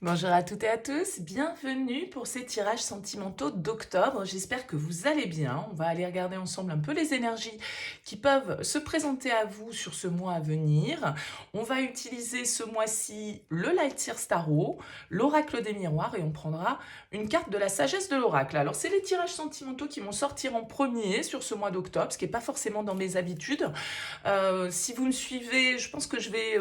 Bonjour à toutes et à tous, bienvenue pour ces tirages sentimentaux d'octobre. J'espère que vous allez bien. On va aller regarder ensemble un peu les énergies qui peuvent se présenter à vous sur ce mois à venir. On va utiliser ce mois-ci le Light Seers Tarot, l'oracle des miroirs et on prendra une carte de la sagesse de l'oracle. Alors c'est les tirages sentimentaux qui vont sortir en premier sur ce mois d'octobre, ce qui n'est pas forcément dans mes habitudes. Si vous me suivez, je pense que je vais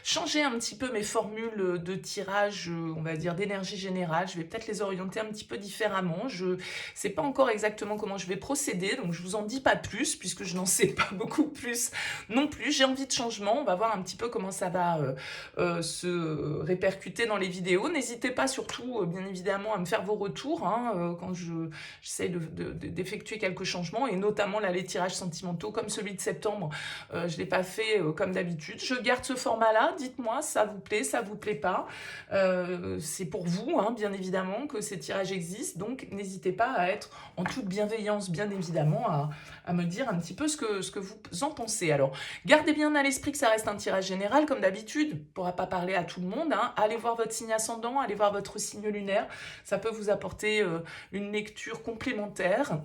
changer un petit peu mes formules de tirage, on va dire d'énergie générale. Je vais peut-être les orienter un petit peu différemment. Je ne sais pas encore exactement comment je vais procéder, donc je vous en dis pas plus puisque je n'en sais pas beaucoup plus non plus. J'ai envie de changement. On va voir un petit peu comment ça va se répercuter dans les vidéos. N'hésitez pas surtout, bien évidemment, à me faire vos retours quand j'essaie d'effectuer quelques changements et notamment là les tirages sentimentaux comme celui de septembre. Je ne l'ai pas fait comme d'habitude. Je garde ce format-là. Dites-moi, ça vous plaît pas. C'est pour vous, bien évidemment, que ces tirages existent. Donc, n'hésitez pas à être en toute bienveillance, bien évidemment, à me dire un petit peu ce que vous en pensez. Alors, gardez bien à l'esprit que ça reste un tirage général, comme d'habitude. On ne pourra pas parler à tout le monde. Allez voir votre signe ascendant, allez voir votre signe lunaire. Ça peut vous apporter une lecture complémentaire.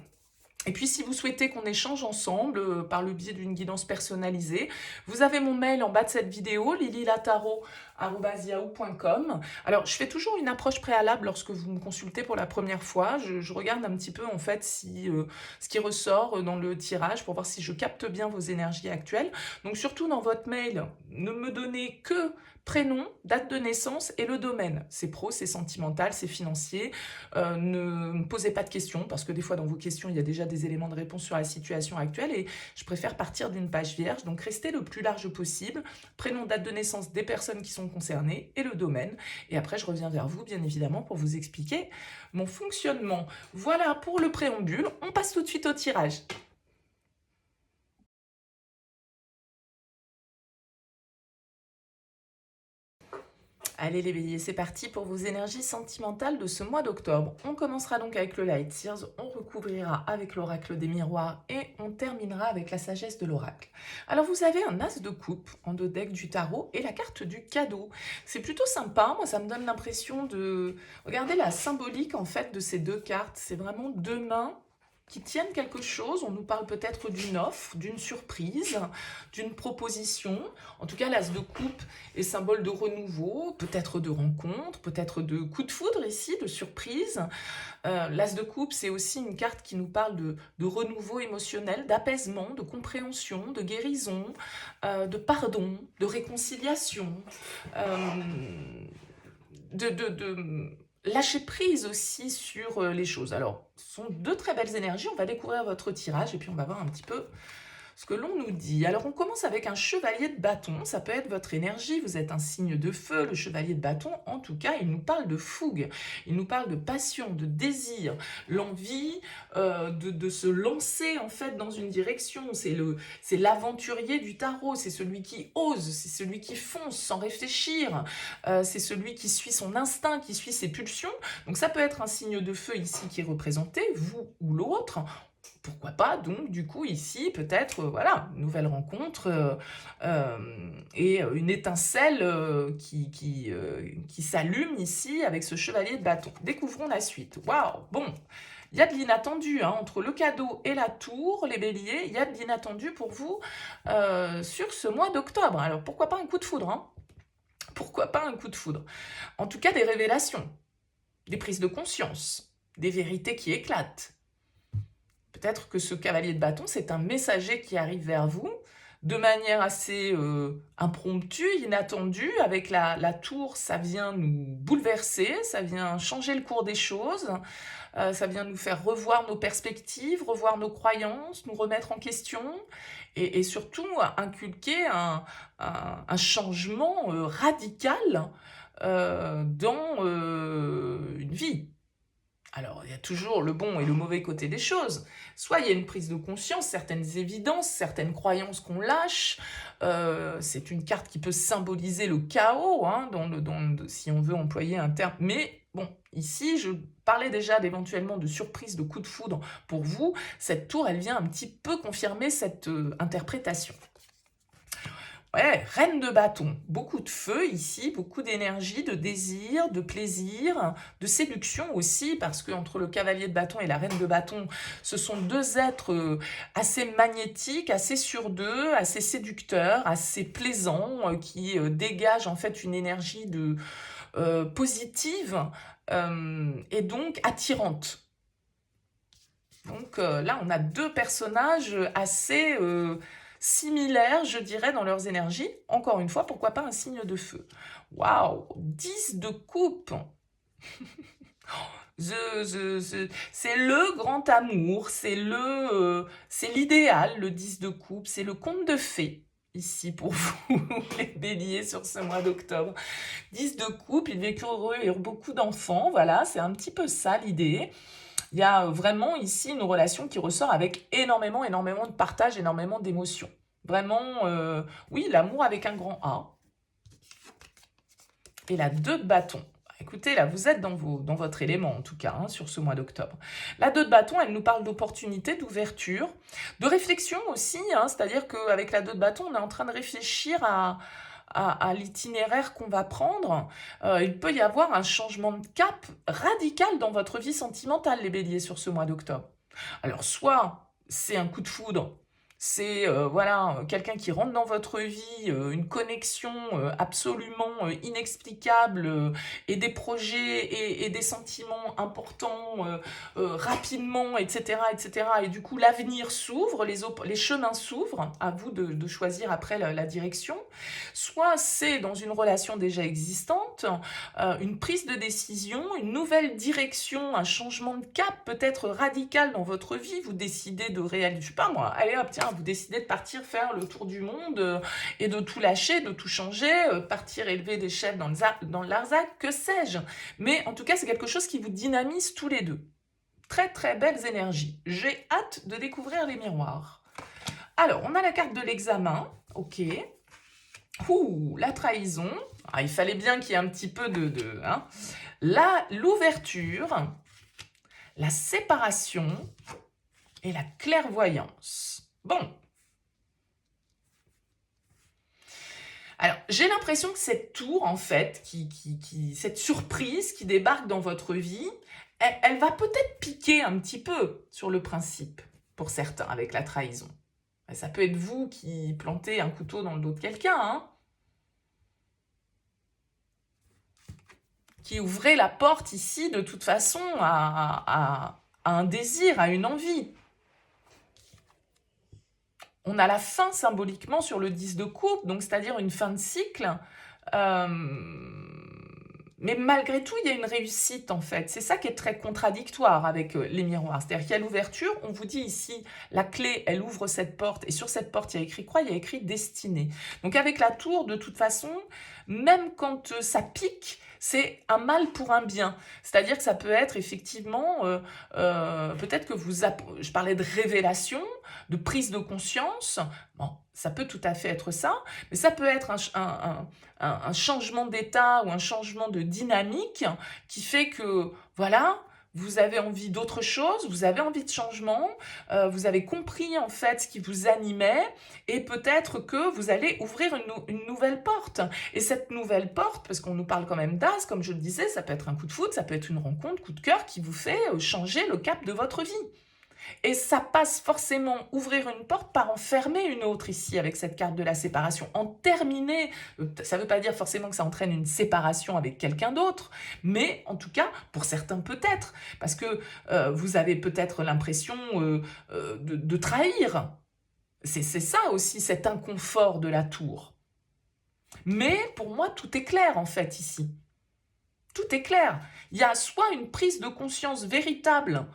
Et puis, si vous souhaitez qu'on échange ensemble par le biais d'une guidance personnalisée, vous avez mon mail en bas de cette vidéo, lililataro@yahoo.com. Alors, je fais toujours une approche préalable lorsque vous me consultez pour la première fois. Je regarde un petit peu, en fait, si ce qui ressort dans le tirage pour voir si je capte bien vos énergies actuelles. Donc, surtout dans votre mail, ne me donnez que prénom, date de naissance et le domaine. C'est pro, c'est sentimental, c'est financier. Ne me posez pas de questions parce que des fois dans vos questions il y a déjà des éléments de réponse sur la situation actuelle et je préfère partir d'une page vierge. Donc restez le plus large possible. Prénom, date de naissance des personnes qui sont concernées et le domaine. Et après je reviens vers vous bien évidemment pour vous expliquer mon fonctionnement. Voilà pour le préambule. On passe tout de suite au tirage. Allez les béliers, c'est parti pour vos énergies sentimentales de ce mois d'octobre. On commencera donc avec le Light Seers, on recouvrira avec l'oracle des miroirs et on terminera avec la sagesse de l'oracle. Alors vous avez un as de coupe en dos deck du tarot et la carte du cadeau. C'est plutôt sympa, moi ça me donne l'impression de... Regardez la symbolique en fait de ces deux cartes, c'est vraiment deux mains qui tiennent quelque chose. On nous parle peut-être d'une offre, d'une surprise, d'une proposition. En tout cas, l'as de coupe est symbole de renouveau, peut-être de rencontre, peut-être de coup de foudre ici, de surprise. L'as de coupe, c'est aussi une carte qui nous parle de renouveau émotionnel, d'apaisement, de compréhension, de guérison, de pardon, de réconciliation, de lâcher prise aussi sur les choses. Alors, ce sont deux très belles énergies. On va découvrir votre tirage et puis on va voir un petit peu ce que l'on nous dit. Alors, on commence avec un chevalier de bâton. Ça peut être votre énergie. Vous êtes un signe de feu, le chevalier de bâton. En tout cas, il nous parle de fougue. Il nous parle de passion, de désir, l'envie de se lancer en fait dans une direction. C'est l'aventurier du tarot. C'est celui qui ose. C'est celui qui fonce sans réfléchir. C'est celui qui suit son instinct, qui suit ses pulsions. Donc, ça peut être un signe de feu ici qui est représenté, vous ou l'autre. Pourquoi pas, donc, du coup, ici, peut-être, voilà, une nouvelle rencontre et une étincelle qui s'allume ici avec ce chevalier de bâton. Découvrons la suite. Waouh, bon, il y a de l'inattendu, entre le cadeau et la tour, les béliers, il y a de l'inattendu pour vous sur ce mois d'octobre. Alors, pourquoi pas un coup de foudre, Pourquoi pas un coup de foudre? En tout cas, des révélations, des prises de conscience, des vérités qui éclatent. Peut-être que ce cavalier de bâton, c'est un messager qui arrive vers vous de manière assez impromptue, inattendue. Avec la tour, ça vient nous bouleverser, ça vient changer le cours des choses, ça vient nous faire revoir nos perspectives, revoir nos croyances, nous remettre en question et surtout inculquer un changement radical dans une vie. Alors, il y a toujours le bon et le mauvais côté des choses. Soit il y a une prise de conscience, certaines évidences, certaines croyances qu'on lâche. C'est une carte qui peut symboliser le chaos, si on veut employer un terme. Mais bon, ici, je parlais déjà d'éventuellement de surprise, de coup de foudre pour vous. Cette tour, elle vient un petit peu confirmer cette interprétation. Ouais, reine de bâton, beaucoup de feu ici, beaucoup d'énergie, de désir, de plaisir, de séduction aussi, parce que entre le cavalier de bâton et la reine de bâton, ce sont deux êtres assez magnétiques, assez sûrs d'eux, assez séducteurs, assez plaisants, qui dégagent en fait une énergie positive et donc attirante. Donc là, on a deux personnages assez similaires, je dirais, dans leurs énergies. Encore une fois, pourquoi pas un signe de feu. Waouh, 10 de coupe. C'est le grand amour, c'est l'idéal, le 10 de coupe, c'est le conte de fées. Ici pour vous, les béliers, sur ce mois d'octobre. 10 de coupe, ils vécurent beaucoup d'enfants, voilà, c'est un petit peu ça l'idée. Il y a vraiment ici une relation qui ressort avec énormément de partage, énormément d'émotions. Vraiment, oui, l'amour avec un grand A. Et la 2 de bâton. Écoutez, là, vous êtes dans votre élément, en tout cas, hein, sur ce mois d'octobre. La 2 de bâton, elle nous parle d'opportunité, d'ouverture, de réflexion aussi, hein, c'est-à-dire qu'avec la 2 de bâton, on est en train de réfléchir à l'itinéraire qu'on va prendre. Il peut y avoir un changement de cap radical dans votre vie sentimentale, les béliers, sur ce mois d'octobre. Alors, soit c'est un coup de foudre, c'est voilà, quelqu'un qui rentre dans votre vie, une connexion absolument inexplicable et des projets et des sentiments importants rapidement, etc., etc. Et du coup, l'avenir s'ouvre, les chemins s'ouvrent, à vous de choisir après la direction. Soit c'est dans une relation déjà existante, une prise de décision, une nouvelle direction, un changement de cap peut-être radical dans votre vie. Vous décidez de réaliser, je sais pas moi, allez hop, tiens, vous décidez de partir faire le tour du monde et de tout lâcher, de tout changer, partir élever des chefs dans le Larzac, que sais-je. Mais en tout cas, c'est quelque chose qui vous dynamise tous les deux. Très très belles énergies. J'ai hâte de découvrir les miroirs. Alors, on a la carte de l'examen, ok. Ouh, la trahison. Ah, il fallait bien qu'il y ait un petit peu hein. L'ouverture, la séparation et la clairvoyance. Bon. Alors, j'ai l'impression que cette tour, en fait, cette surprise qui débarque dans votre vie, elle va peut-être piquer un petit peu sur le principe, pour certains, avec la trahison. Ça peut être vous qui plantez un couteau dans le dos de quelqu'un, hein, qui ouvrez la porte ici, de toute façon, à un désir, à une envie. On a la fin symboliquement sur le 10 de coupe, donc c'est-à-dire une fin de cycle. Mais malgré tout, il y a une réussite en fait. C'est ça qui est très contradictoire avec les miroirs. C'est-à-dire qu'il y a l'ouverture, on vous dit ici, la clé, elle ouvre cette porte, et sur cette porte, il y a écrit quoi? Il y a écrit destinée. Donc avec la tour, de toute façon, même quand ça pique, c'est un mal pour un bien. C'est-à-dire que ça peut être effectivement, peut-être que je parlais de révélation, de prise de conscience. Bon, ça peut tout à fait être ça, mais ça peut être un changement d'état ou un changement de dynamique qui fait que, voilà, vous avez envie d'autre chose, vous avez envie de changement, vous avez compris en fait ce qui vous animait et peut-être que vous allez ouvrir une nouvelle porte. Et cette nouvelle porte, parce qu'on nous parle quand même d'as, comme je le disais, ça peut être un coup de foudre, ça peut être une rencontre, coup de cœur qui vous fait changer le cap de votre vie. Et ça passe forcément, ouvrir une porte par en fermer une autre ici, avec cette carte de la séparation. En terminer, ça ne veut pas dire forcément que ça entraîne une séparation avec quelqu'un d'autre, mais en tout cas, pour certains peut-être, parce que vous avez peut-être l'impression de trahir. C'est ça aussi, cet inconfort de la tour. Mais pour moi, tout est clair en fait ici. Tout est clair. Il y a soit une prise de conscience véritable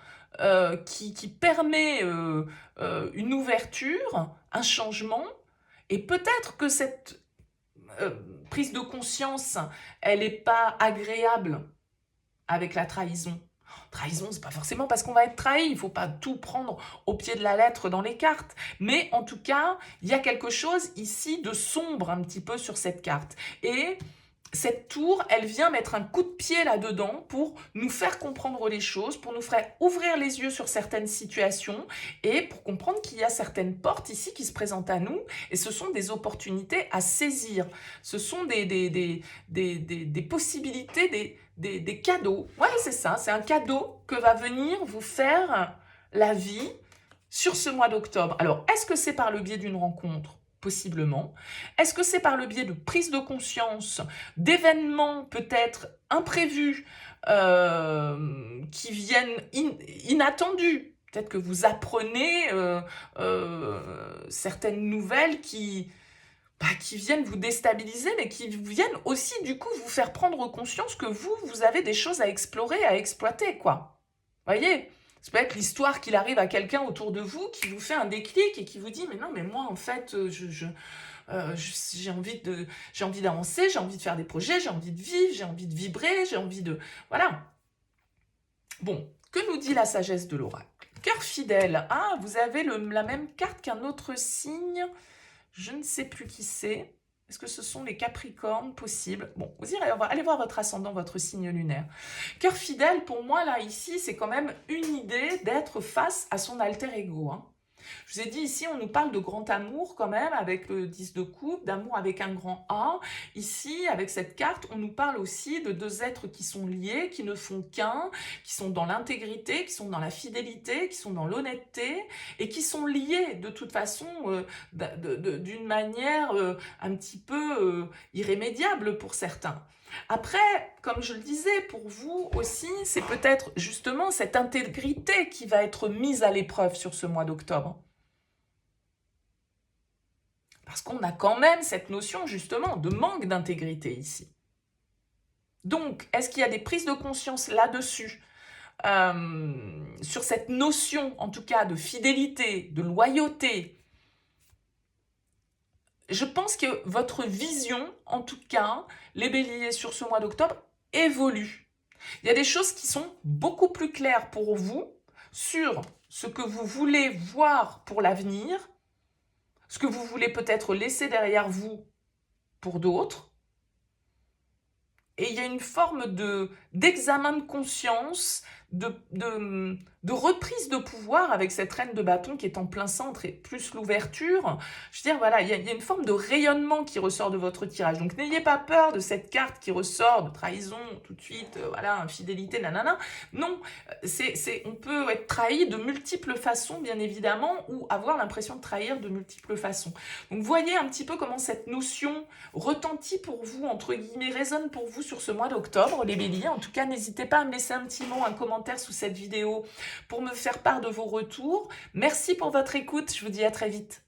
qui permet une ouverture, un changement, et peut-être que cette prise de conscience, elle n'est pas agréable avec la trahison. Trahison, c'est pas forcément parce qu'on va être trahi, il faut pas tout prendre au pied de la lettre dans les cartes, mais en tout cas, il y a quelque chose ici de sombre un petit peu sur cette carte. Et cette tour, elle vient mettre un coup de pied là-dedans pour nous faire comprendre les choses, pour nous faire ouvrir les yeux sur certaines situations et pour comprendre qu'il y a certaines portes ici qui se présentent à nous et ce sont des opportunités à saisir. Ce sont des possibilités, des cadeaux. Ouais, c'est ça, c'est un cadeau que va venir vous faire la vie sur ce mois d'octobre. Alors, est-ce que c'est par le biais d'une rencontre? Possiblement. Est-ce que c'est par le biais de prise de conscience, d'événements peut-être imprévus qui viennent inattendus? Peut-être que vous apprenez certaines nouvelles qui viennent vous déstabiliser, mais qui viennent aussi du coup vous faire prendre conscience que vous avez des choses à explorer, à exploiter, quoi. Voyez? Ça peut être l'histoire qu'il arrive à quelqu'un autour de vous qui vous fait un déclic et qui vous dit « Mais non, mais moi, en fait, j'ai envie d'avancer, j'ai envie de faire des projets, j'ai envie de vivre, j'ai envie de vibrer, j'ai envie de... » Voilà. Bon, que nous dit la sagesse de l'oracle? Cœur fidèle. Ah, vous avez la même carte qu'un autre signe. Je ne sais plus qui c'est. Est-ce que ce sont les Capricornes? Possible. Bon, vous irez aller voir votre ascendant, votre signe lunaire. Cœur fidèle, pour moi, là, ici, c'est quand même une idée d'être face à son alter ego. Hein. Je vous ai dit ici, on nous parle de grand amour quand même, avec le 10 de coupe, d'amour avec un grand A. Ici, avec cette carte, on nous parle aussi de deux êtres qui sont liés, qui ne font qu'un, qui sont dans l'intégrité, qui sont dans la fidélité, qui sont dans l'honnêteté, et qui sont liés de toute façon d'une manière un petit peu irrémédiable pour certains. Après, comme je le disais, pour vous aussi, c'est peut-être justement cette intégrité qui va être mise à l'épreuve sur ce mois d'octobre. Parce qu'on a quand même cette notion justement de manque d'intégrité ici. Donc, est-ce qu'il y a des prises de conscience là-dessus sur cette notion, en tout cas, de fidélité, de loyauté? Je pense que votre vision, en tout cas, les béliers sur ce mois d'octobre, évolue. Il y a des choses qui sont beaucoup plus claires pour vous sur ce que vous voulez voir pour l'avenir, ce que vous voulez peut-être laisser derrière vous pour d'autres. Et il y a une forme d'examen de conscience, de reprise de pouvoir avec cette reine de bâton qui est en plein centre et plus l'ouverture. Je veux dire, voilà, il y a une forme de rayonnement qui ressort de votre tirage. Donc, n'ayez pas peur de cette carte qui ressort de trahison tout de suite, voilà, infidélité, nanana. Non, on peut être trahi de multiples façons, bien évidemment, ou avoir l'impression de trahir de multiples façons. Donc, voyez un petit peu comment cette notion retentit pour vous, entre guillemets, résonne pour vous sur ce mois d'octobre, les béliers. En tout cas, n'hésitez pas à me laisser un petit mot, un commentaire sous cette vidéo pour me faire part de vos retours. Merci pour votre écoute, je vous dis à très vite.